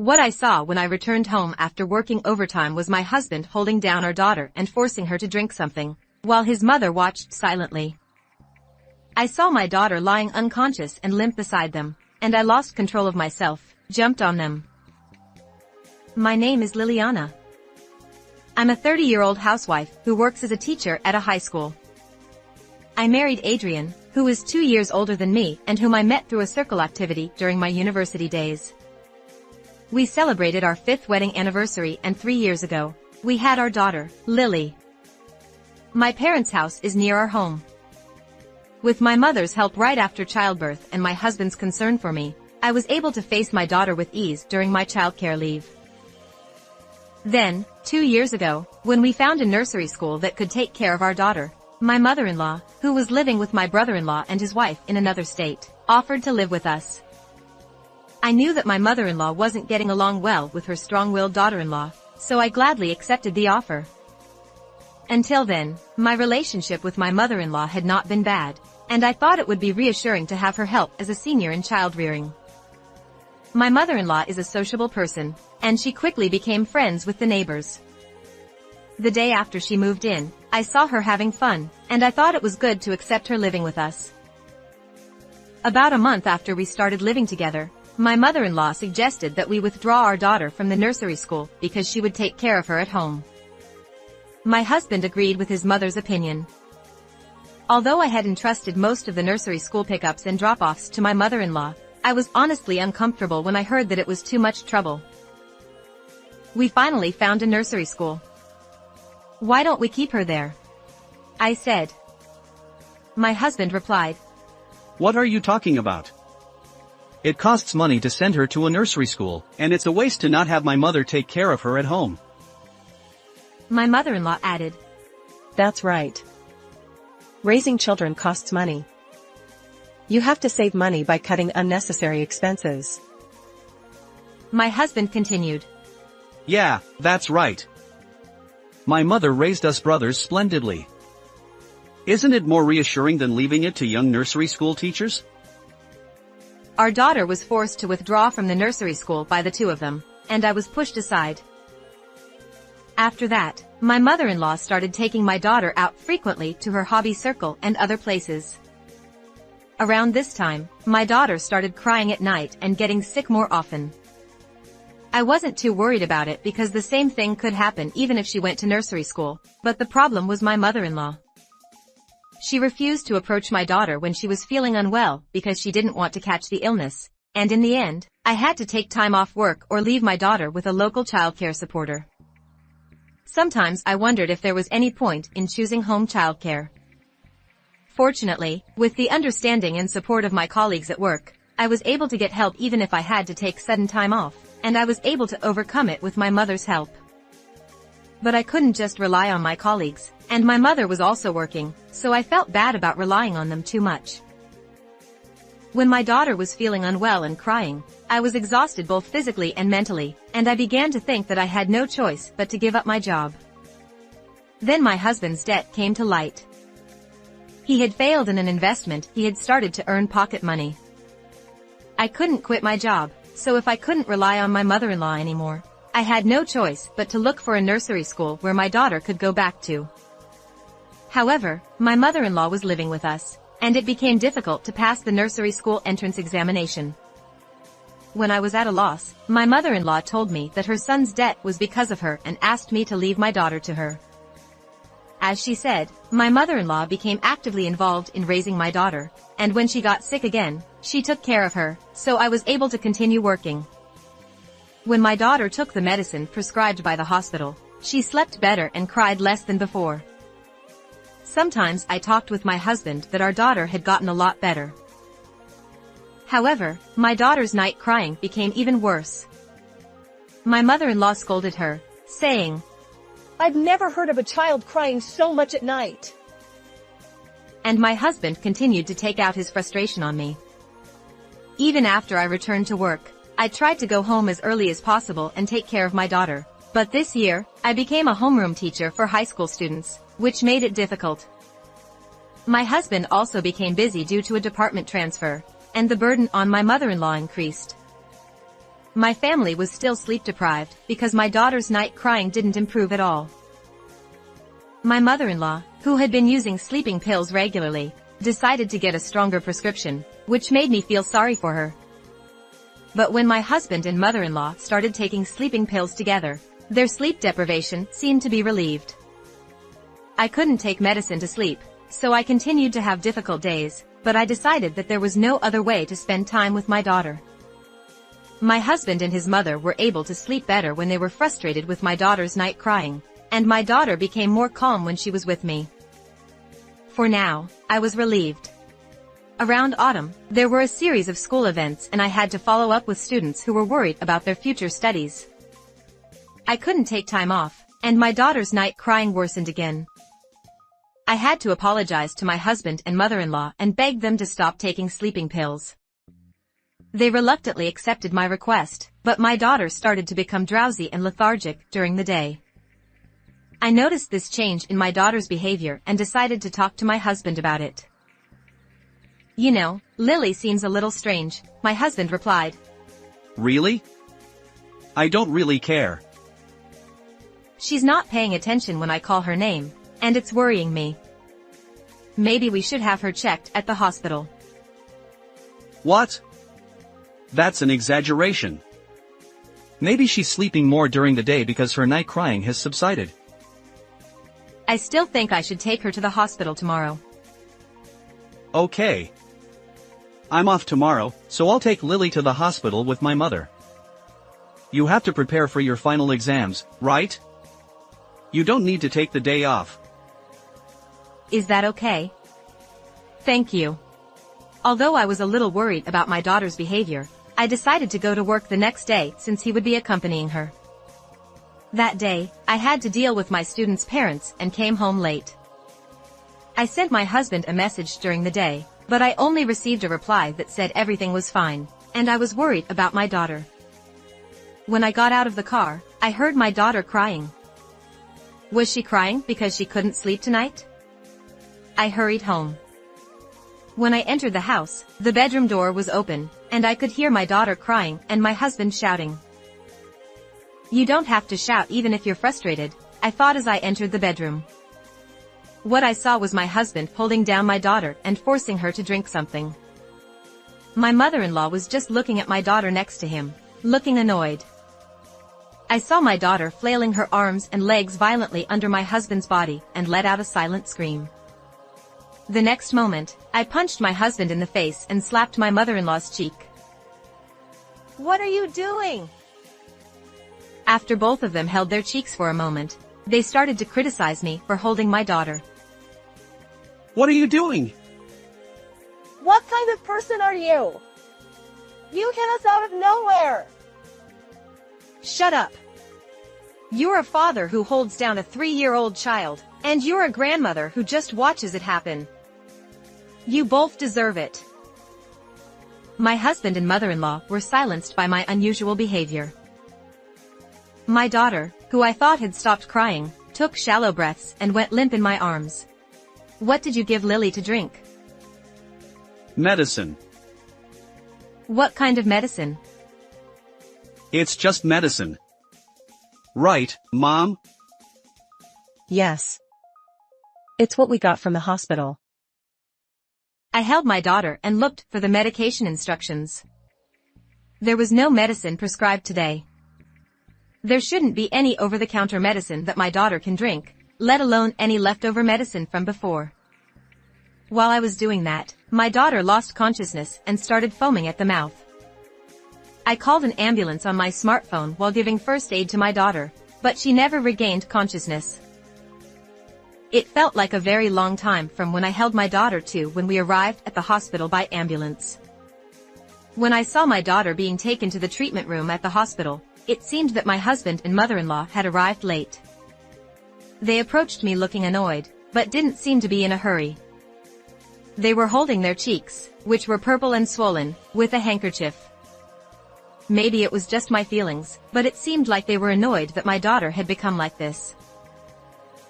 What I saw when I returned home after working overtime was my husband holding down our daughter and forcing her to drink something, while his mother watched silently. I saw my daughter lying unconscious and limp beside them, and I lost control of myself, jumped on them. My name is Liliana. I'm a 30-year-old housewife who works as a teacher at a high school. I married Adrian, who is 2 years older than me and whom I met through a circle activity during my university days. We celebrated our 5th wedding anniversary, and 3 years ago, we had our daughter, Lily. My parents' house is near our home. With my mother's help right after childbirth and my husband's concern for me, I was able to face my daughter with ease during my childcare leave. Then, 2 years ago, when we found a nursery school that could take care of our daughter, my mother-in-law, who was living with my brother-in-law and his wife in another state, offered to live with us. I knew that my mother-in-law wasn't getting along well with her strong-willed daughter-in-law, so I gladly accepted the offer. Until then, my relationship with my mother-in-law had not been bad, and I thought it would be reassuring to have her help as a senior in child-rearing. My mother-in-law is a sociable person, and she quickly became friends with the neighbors. The day after she moved in, I saw her having fun, and I thought it was good to accept her living with us. About a month after we started living together, my mother-in-law suggested that we withdraw our daughter from the nursery school because she would take care of her at home. My husband agreed with his mother's opinion. Although I had entrusted most of the nursery school pickups and drop-offs to my mother-in-law, I was honestly uncomfortable when I heard that it was too much trouble. We finally found a nursery school. "Why don't we keep her there?" I said. My husband replied, "What are you talking about? It costs money to send her to a nursery school, and it's a waste to not have my mother take care of her at home." My mother-in-law added, "That's right. Raising children costs money. You have to save money by cutting unnecessary expenses." My husband continued, "Yeah, that's right. My mother raised us brothers splendidly. Isn't it more reassuring than leaving it to young nursery school teachers?" Our daughter was forced to withdraw from the nursery school by the two of them, and I was pushed aside. After that, my mother-in-law started taking my daughter out frequently to her hobby circle and other places. Around this time, my daughter started crying at night and getting sick more often. I wasn't too worried about it because the same thing could happen even if she went to nursery school, but the problem was my mother-in-law. She refused to approach my daughter when she was feeling unwell because she didn't want to catch the illness, and in the end, I had to take time off work or leave my daughter with a local childcare supporter. Sometimes I wondered if there was any point in choosing home childcare. Fortunately, with the understanding and support of my colleagues at work, I was able to get help even if I had to take sudden time off, and I was able to overcome it with my mother's help. But I couldn't just rely on my colleagues, and my mother was also working, so I felt bad about relying on them too much. When my daughter was feeling unwell and crying, I was exhausted both physically and mentally, and I began to think that I had no choice but to give up my job. Then my husband's debt came to light. He had failed in an investment he had started to earn pocket money. I couldn't quit my job, so if I couldn't rely on my mother-in-law anymore, I had no choice but to look for a nursery school where my daughter could go back to. However, my mother-in-law was living with us, and it became difficult to pass the nursery school entrance examination. When I was at a loss, my mother-in-law told me that her son's debt was because of her and asked me to leave my daughter to her. As she said, my mother-in-law became actively involved in raising my daughter, and when she got sick again, she took care of her, so I was able to continue working. When my daughter took the medicine prescribed by the hospital, she slept better and cried less than before. Sometimes I talked with my husband that our daughter had gotten a lot better. However, my daughter's night crying became even worse. My mother-in-law scolded her, saying, "I've never heard of a child crying so much at night." And my husband continued to take out his frustration on me. Even after I returned to work, I tried to go home as early as possible and take care of my daughter. But this year, I became a homeroom teacher for high school students, which made it difficult. My husband also became busy due to a department transfer, and the burden on my mother-in-law increased. My family was still sleep deprived because my daughter's night crying didn't improve at all. My mother-in-law, who had been using sleeping pills regularly, decided to get a stronger prescription, which made me feel sorry for her. But when my husband and mother-in-law started taking sleeping pills together, their sleep deprivation seemed to be relieved. I couldn't take medicine to sleep, so I continued to have difficult days, but I decided that there was no other way to spend time with my daughter. My husband and his mother were able to sleep better when they were frustrated with my daughter's night crying, and my daughter became more calm when she was with me. For now, I was relieved. Around autumn, there were a series of school events and I had to follow up with students who were worried about their future studies. I couldn't take time off, and my daughter's night crying worsened again. I had to apologize to my husband and mother-in-law and beg them to stop taking sleeping pills. They reluctantly accepted my request, but my daughter started to become drowsy and lethargic during the day. I noticed this change in my daughter's behavior and decided to talk to my husband about it. "You know, Lily seems a little strange," my husband replied. Really? I don't really care. "She's not paying attention when I call her name, and it's worrying me. Maybe we should have her checked at the hospital." What? That's an exaggeration. Maybe she's sleeping more during the day because her night crying has subsided. "I still think I should take her to the hospital tomorrow." Okay. I'm off tomorrow, so I'll take Lily to the hospital with my mother. You have to prepare for your final exams, right? You don't need to take the day off. "Is that okay?" "Thank you." Although I was a little worried about my daughter's behavior, I decided to go to work the next day since he would be accompanying her. That day, I had to deal with my students' parents and came home late. I sent my husband a message during the day, but I only received a reply that said everything was fine, and I was worried about my daughter. When I got out of the car, I heard my daughter crying. Was she crying because she couldn't sleep tonight? I hurried home. When I entered the house, the bedroom door was open, and I could hear my daughter crying and my husband shouting. "You don't have to shout even if you're frustrated," I thought as I entered the bedroom. What I saw was my husband holding down my daughter and forcing her to drink something. My mother-in-law was just looking at my daughter next to him, looking annoyed. I saw my daughter flailing her arms and legs violently under my husband's body and let out a silent scream. The next moment, I punched my husband in the face and slapped my mother-in-law's cheek. What are you doing? After both of them held their cheeks for a moment, they started to criticize me for holding my daughter. What are you doing? What kind of person are you? You hit us out of nowhere. Shut up. You're a father who holds down a 3-year-old child, and you're a grandmother who just watches it happen. You both deserve it. My husband and mother-in-law were silenced by my unusual behavior. My daughter, who I thought had stopped crying, took shallow breaths and went limp in my arms. "What did you give Lily to drink?" Medicine. "What kind of medicine?" It's just medicine. Right, Mom? Yes. It's what we got from the hospital. I held my daughter and looked for the medication instructions. There was no medicine prescribed today. There shouldn't be any over-the-counter medicine that my daughter can drink, let alone any leftover medicine from before. While I was doing that, my daughter lost consciousness and started foaming at the mouth. I called an ambulance on my smartphone while giving first aid to my daughter, but she never regained consciousness. It felt like a very long time from when I held my daughter to when we arrived at the hospital by ambulance. When I saw my daughter being taken to the treatment room at the hospital, it seemed that my husband and mother-in-law had arrived late. They approached me looking annoyed, but didn't seem to be in a hurry. They were holding their cheeks, which were purple and swollen, with a handkerchief. Maybe it was just my feelings, but it seemed like they were annoyed that my daughter had become like this.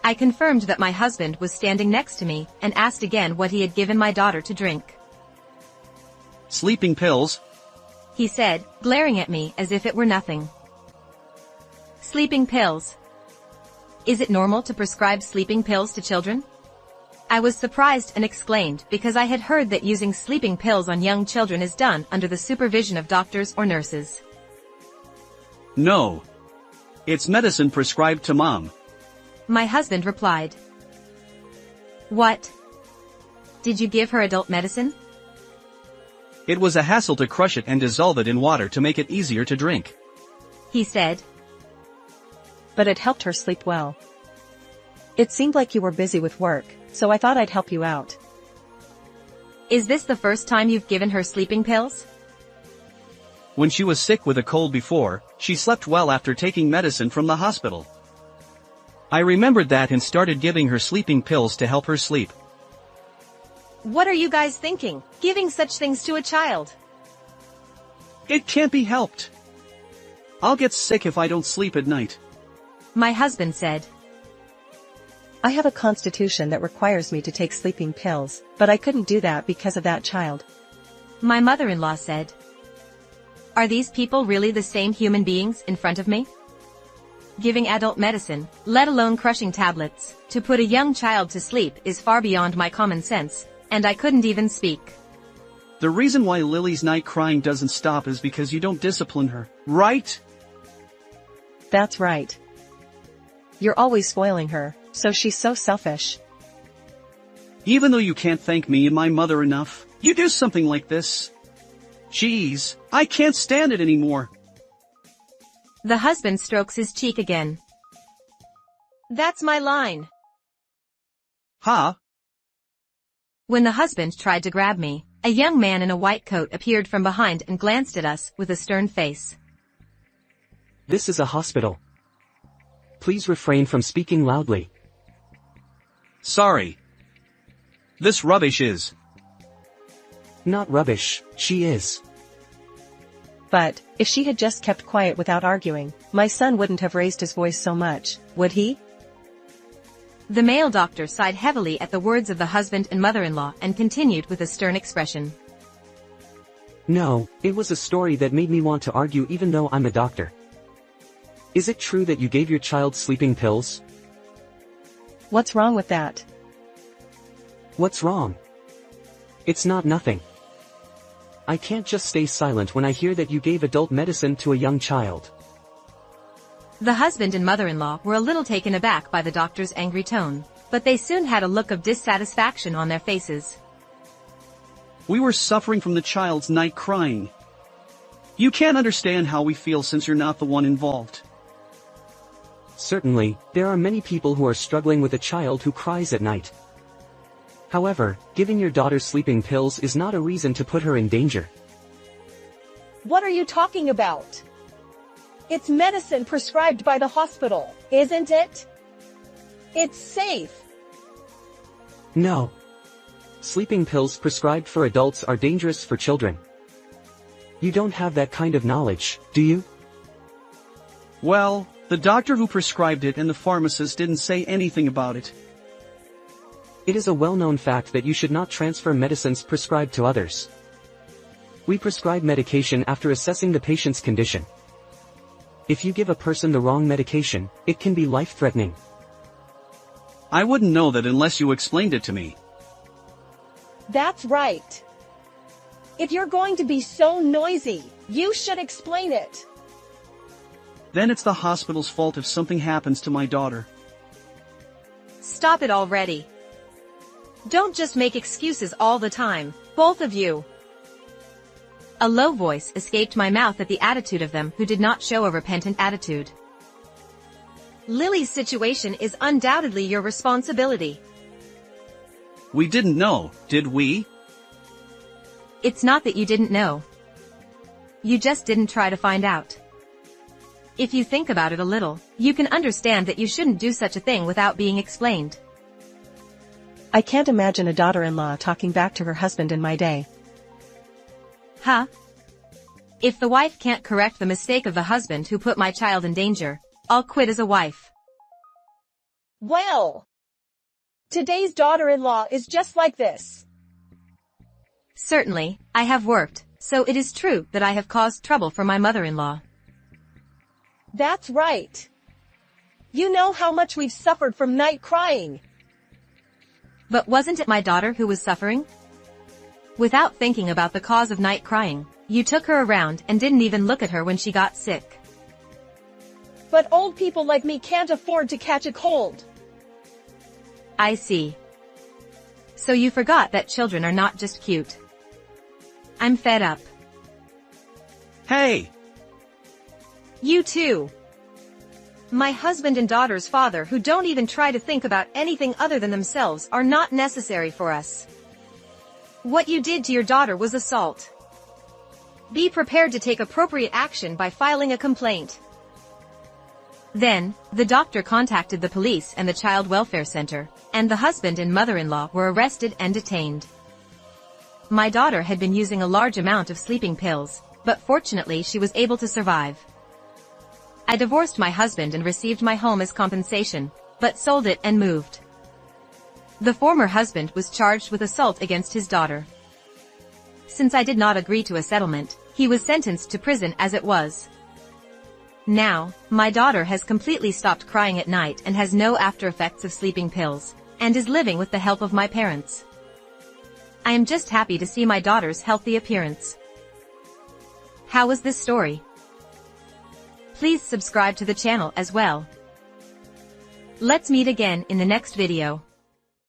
I confirmed that my husband was standing next to me and asked again what he had given my daughter to drink. Sleeping pills? he said, glaring at me as if it were nothing. Sleeping pills. Is it normal to prescribe sleeping pills to children? I was surprised and exclaimed because I had heard that using sleeping pills on young children is done under the supervision of doctors or nurses. No. It's medicine prescribed to mom. My husband replied. What? Did you give her adult medicine? It was a hassle to crush it and dissolve it in water to make it easier to drink, he said. But it helped her sleep well. It seemed like you were busy with work, so I thought I'd help you out. Is this the first time you've given her sleeping pills? When she was sick with a cold before, she slept well after taking medicine from the hospital. I remembered that and started giving her sleeping pills to help her sleep. What are you guys thinking, giving such things to a child? It can't be helped. I'll get sick if I don't sleep at night, my husband said. I have a constitution that requires me to take sleeping pills, but I couldn't do that because of that child, my mother-in-law said. Are these people really the same human beings in front of me? Giving adult medicine, let alone crushing tablets, to put a young child to sleep is far beyond my common sense, and I couldn't even speak. The reason why Lily's night crying doesn't stop is because you don't discipline her, right? That's right. You're always spoiling her, so she's so selfish. Even though you can't thank me and my mother enough, you do something like this. Jeez, I can't stand it anymore. The husband strokes his cheek again. That's my line. Huh? When the husband tried to grab me, a young man in a white coat appeared from behind and glanced at us with a stern face. This is a hospital. Please refrain from speaking loudly. Sorry. This rubbish is. Not rubbish, she is. But, if she had just kept quiet without arguing, my son wouldn't have raised his voice so much, would he? The male doctor sighed heavily at the words of the husband and mother-in-law and continued with a stern expression. No, it was a story that made me want to argue even though I'm a doctor. Is it true that you gave your child sleeping pills? What's wrong with that? What's wrong? It's not nothing. I can't just stay silent when I hear that you gave adult medicine to a young child. The husband and mother-in-law were a little taken aback by the doctor's angry tone, but they soon had a look of dissatisfaction on their faces. We were suffering from the child's night crying. You can't understand how we feel since you're not the one involved. Certainly, there are many people who are struggling with a child who cries at night. However, giving your daughter sleeping pills is not a reason to put her in danger. What are you talking about? It's medicine prescribed by the hospital, isn't it? It's safe. No. Sleeping pills prescribed for adults are dangerous for children. You don't have that kind of knowledge, do you? Well, the doctor who prescribed it and the pharmacist didn't say anything about it. It is a well-known fact that you should not transfer medicines prescribed to others. We prescribe medication after assessing the patient's condition. If you give a person the wrong medication, it can be life-threatening. I wouldn't know that unless you explained it to me. That's right. If you're going to be so noisy, you should explain it. Then it's the hospital's fault if something happens to my daughter. Stop it already. Don't just make excuses all the time, both of you. A low voice escaped my mouth at the attitude of them who did not show a repentant attitude. Lily's situation is undoubtedly your responsibility. We didn't know, did we? It's not that you didn't know. You just didn't try to find out. If you think about it a little, you can understand that you shouldn't do such a thing without being explained. I can't imagine a daughter-in-law talking back to her husband in my day. Huh? If the wife can't correct the mistake of the husband who put my child in danger, I'll quit as a wife. Well, today's daughter-in-law is just like this. Certainly, I have worked, So it is true that I have caused trouble for my mother-in-law. That's right. You know how much we've suffered from night crying. But wasn't it my daughter who was suffering? Without thinking about the cause of night crying, you took her around and didn't even look at her when she got sick. But old people like me can't afford to catch a cold. I see. So you forgot that children are not just cute. I'm fed up. Hey! You too. My husband and daughter's father who don't even try to think about anything other than themselves are not necessary for us. What you did to your daughter was assault. Be prepared to take appropriate action by filing a complaint. Then, the doctor contacted the police and the child welfare center, and the husband and mother-in-law were arrested and detained. My daughter had been using a large amount of sleeping pills, but fortunately she was able to survive. I divorced my husband and received my home as compensation, but sold it and moved. The former husband was charged with assault against his daughter. Since I did not agree to a settlement, he was sentenced to prison as it was. Now, my daughter has completely stopped crying at night and has no after effects of sleeping pills, and is living with the help of my parents. I am just happy to see my daughter's healthy appearance. How was this story? Please subscribe to the channel as well. Let's meet again in the next video.